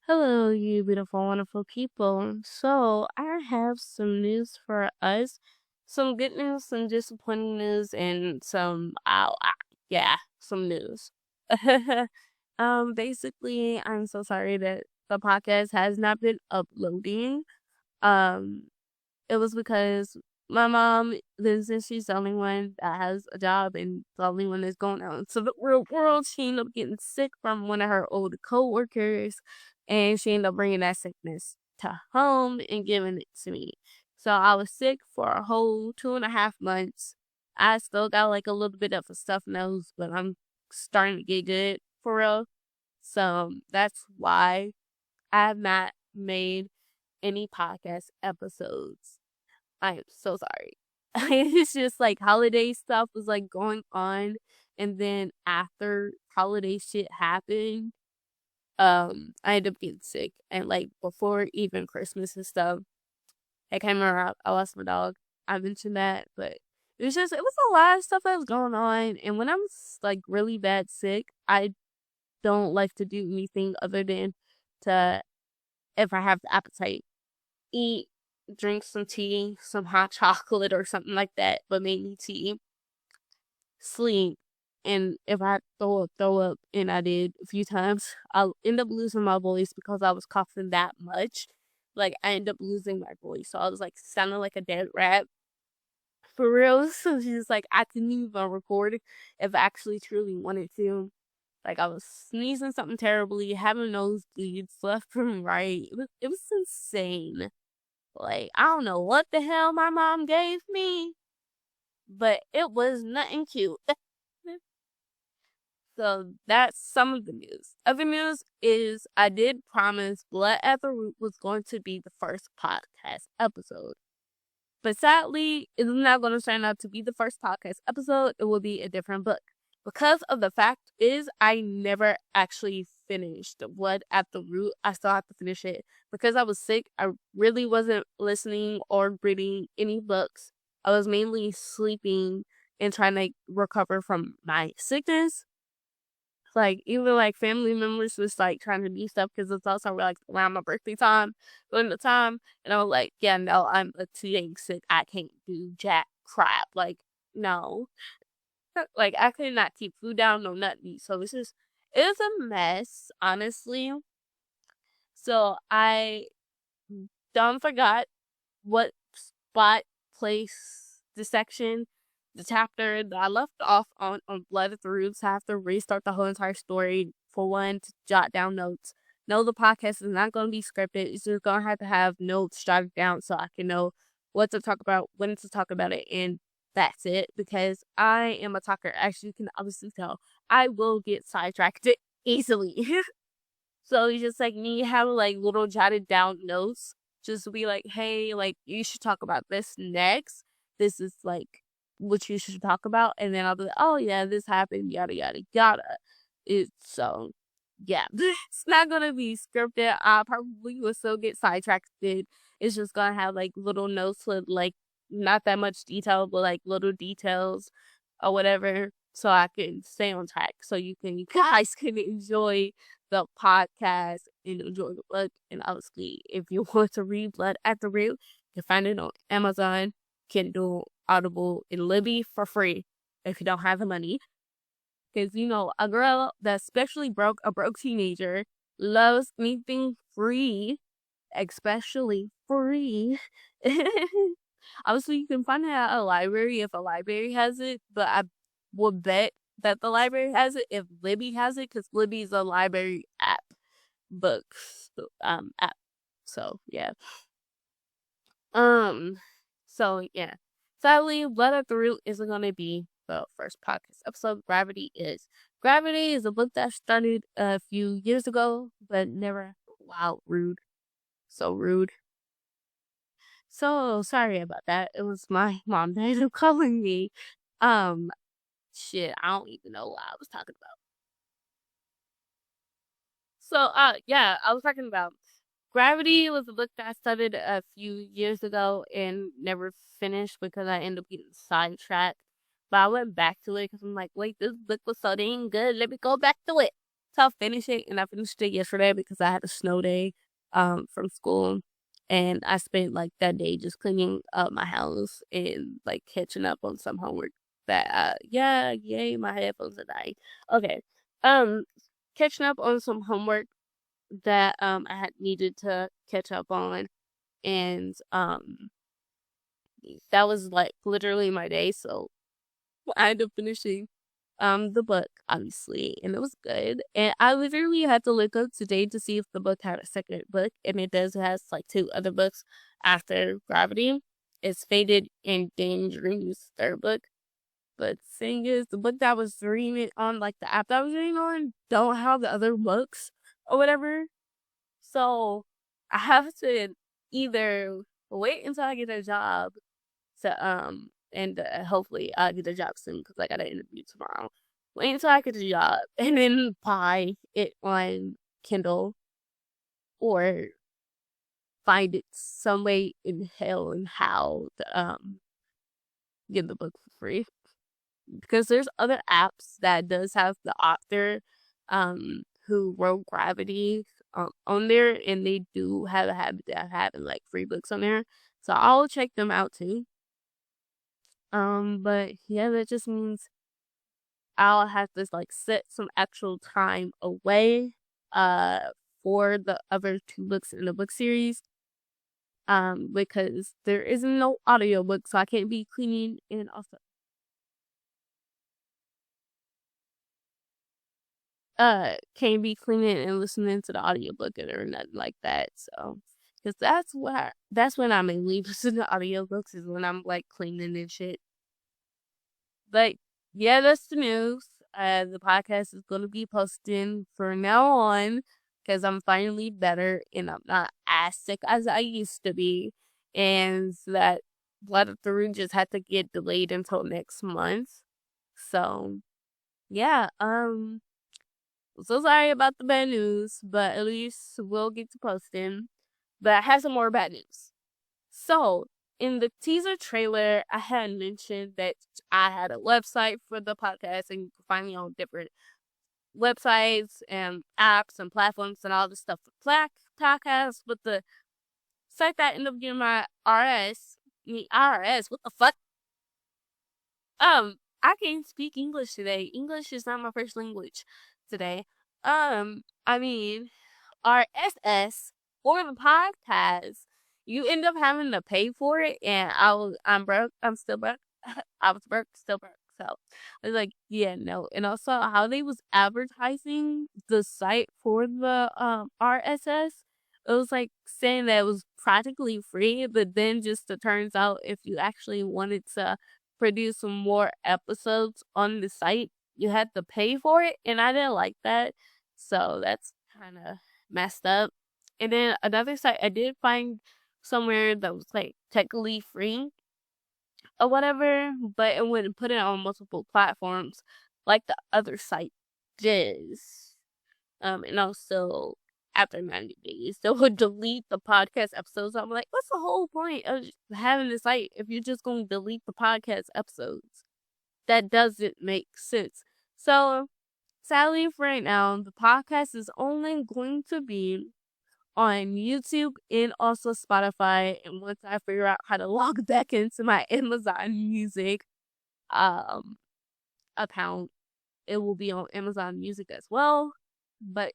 Hello, you beautiful, wonderful people. So, I have some news for us. Some good news, some disappointing news, and some news. Basically, I'm so sorry that the podcast has not been uploading. Um, it was because my mom, since she's the only one that has a job and the only one that's going out into the real world, she ended up getting sick from one of her old coworkers, and she ended up bringing that sickness to home and giving it to me. So I was sick for a whole 2.5 months. I still got like a little bit of a stuffed nose, but I'm starting to get good for real. So that's why I have not made any podcast episodes. I am so sorry. It's just like holiday stuff was like going on, and then after holiday shit happened, I ended up getting sick, and like before even Christmas and stuff, I can't remember. I lost my dog. I mentioned that, but it was a lot of stuff that was going on, and when I'm like really bad sick, I don't like to do anything other than to, if I have the appetite, eat, drink some tea, some hot chocolate or something like that, but mainly tea, sleep, and if I throw up, and I did a few times, I'll end up losing my voice because I was coughing that much. Like, I end up losing my voice, so I was like sounding like a dead rat for real. So she's like, I couldn't even record if I actually truly wanted to. Like, I was sneezing something terribly, having nosebleeds left and right. It was insane. Like, I don't know what the hell my mom gave me, but it was nothing cute. So that's some of the news. Other news is I did promise Blood at the Root was going to be the first podcast episode. But sadly, it's not going to turn out to be the first podcast episode. It will be a different book. Because of the fact is I never actually finished Blood at the Root. I still have to finish it. Because I was sick, I really wasn't listening or reading any books. I was mainly sleeping and trying to recover from my sickness. Like, even like family members was like trying to do stuff because it's also like around my birthday time during the time, and I was like, yeah, no, I'm a today sick. I can't do jack crap. Like, no, like I could not keep food down, no nothing. So it's a mess, honestly. So I done forgot what spot, place, the section, the chapter that I left off on Blood at the Roots. I have to restart the whole entire story for one to jot down notes. No, the podcast is not going to be scripted. It's just going to have notes jotted down so I can know what to talk about, when to talk about it, and that's it. Because I am a talker, as you can obviously tell. I will get sidetracked easily. So it's just like me having like little jotted down notes, just to be like, hey, like you should talk about this next. This is like what you should talk about, and then I'll be like, oh yeah, this happened, yada yada yada. It's so yeah, it's not gonna be scripted. I probably will still get sidetracked. It's just gonna have like little notes with like not that much detail, but like little details or whatever, so I can stay on track. So you guys can enjoy the podcast and enjoy the book. And obviously, if you want to read Blood at the Root, you can find it on Amazon, Kindle, Audible, and Libby for free if you don't have the money. Because, a girl that's especially broke, a broke teenager, loves anything free, especially free. Obviously, you can find it at a library if a library has it, but I would bet that the library has it if Libby has it, because Libby's a library books app. So yeah. So yeah. Sadly, Blood at the Root isn't gonna be the first podcast episode. Gravity is. Gravity is a book that started a few years ago, but never. Wow, rude. So rude. So sorry about that. It was my mom that ended up calling me. Shit, I don't even know what I was talking about. So, yeah, I was talking about Gravity was a book that I started a few years ago and never finished because I ended up getting sidetracked. But I went back to it because I'm like, wait, this book was so dang good. Let me go back to it. to finish it, and I finished it yesterday because I had a snow day from school, and I spent like that day just cleaning up my house and like catching up on some homework that yay, my headphones are dying. Okay. Um Catching up on some homework that I had needed to catch up on, and that was like literally my day. So I ended up finishing the book, obviously, and it was good. And I literally had to look up today to see if the book had a second book, and it does. It has like 2 other books after Gravity. It's Faded and Dangerous third book. But thing is, the book that I was reading it on, like the app that I was reading on, don't have the other books or whatever. So I have to either wait until I get a job and hopefully I'll get a job soon because I got an interview tomorrow. Wait until I get a job and then buy it on Kindle or find it some way in hell and how to get the book for free. Because there's other apps that does have the author who wrote Gravity on there, and they do have a habit of having like free books on there. So I'll check them out too. But yeah, that just means I'll have to like set some actual time away for the other 2 books in the book series. Because there is no audiobook, so I can't be cleaning and also can't be cleaning and listening to the audiobook or nothing like that. So because that's when I mainly listen to audiobooks, is when I'm like cleaning and shit. But yeah, that's the news. The podcast is gonna be posting from now on because I'm finally better and I'm not as sick as I used to be, and that Blood of the Root just had to get delayed until next month. So yeah, so sorry about the bad news, but at least we'll get to posting. But I have some more bad news. So, in the teaser trailer, I had mentioned that I had a website for the podcast, and you can find me on different websites and apps and platforms and all this stuff for podcasts. But the site that ended up getting my RS, what the fuck? I can't speak English today. English is not my first language today. I mean, RSS for the podcast, you end up having to pay for it, and I'm broke. I'm still broke. I was broke, still broke. So I was like, yeah, no. And also how they was advertising the site for the RSS, it was like saying that it was practically free, but then just it turns out if you actually wanted to produce some more episodes on the site, you had to pay for it, and I didn't like that. So that's kind of messed up. And then another site I did find somewhere that was like technically free or whatever, but it wouldn't put it on multiple platforms like the other site does. And also after 90 days, they would delete the podcast episodes. I'm like, what's the whole point of having the site if you're just going to delete the podcast episodes? That doesn't make sense. So sadly, for right now, the podcast is only going to be on YouTube and also Spotify. And once I figure out how to log back into my Amazon Music account, it will be on Amazon Music as well. But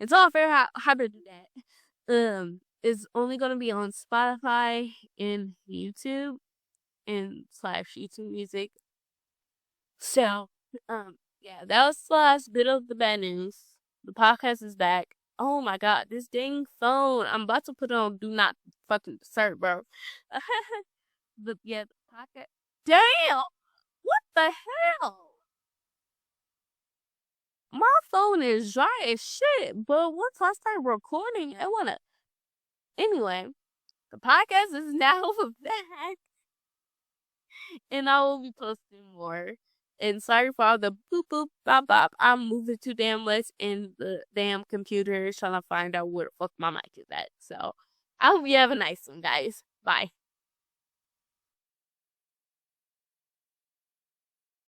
until I figure out how to do that, it's only going to be on Spotify and YouTube and / YouTube Music. So, yeah, that was the last bit of the bad news. The podcast is back. Oh my god, this dang phone. I'm about to put it on do not fucking disturb, bro. But yeah, the podcast. Damn! What the hell? My phone is dry as shit, but once I start recording, I wanna. Anyway, the podcast is now back, and I will be posting more. And sorry for all the boop boop bop bop. I'm moving too damn much in the damn computer trying to find out where the fuck my mic is at. So I hope you have a nice one, guys. Bye.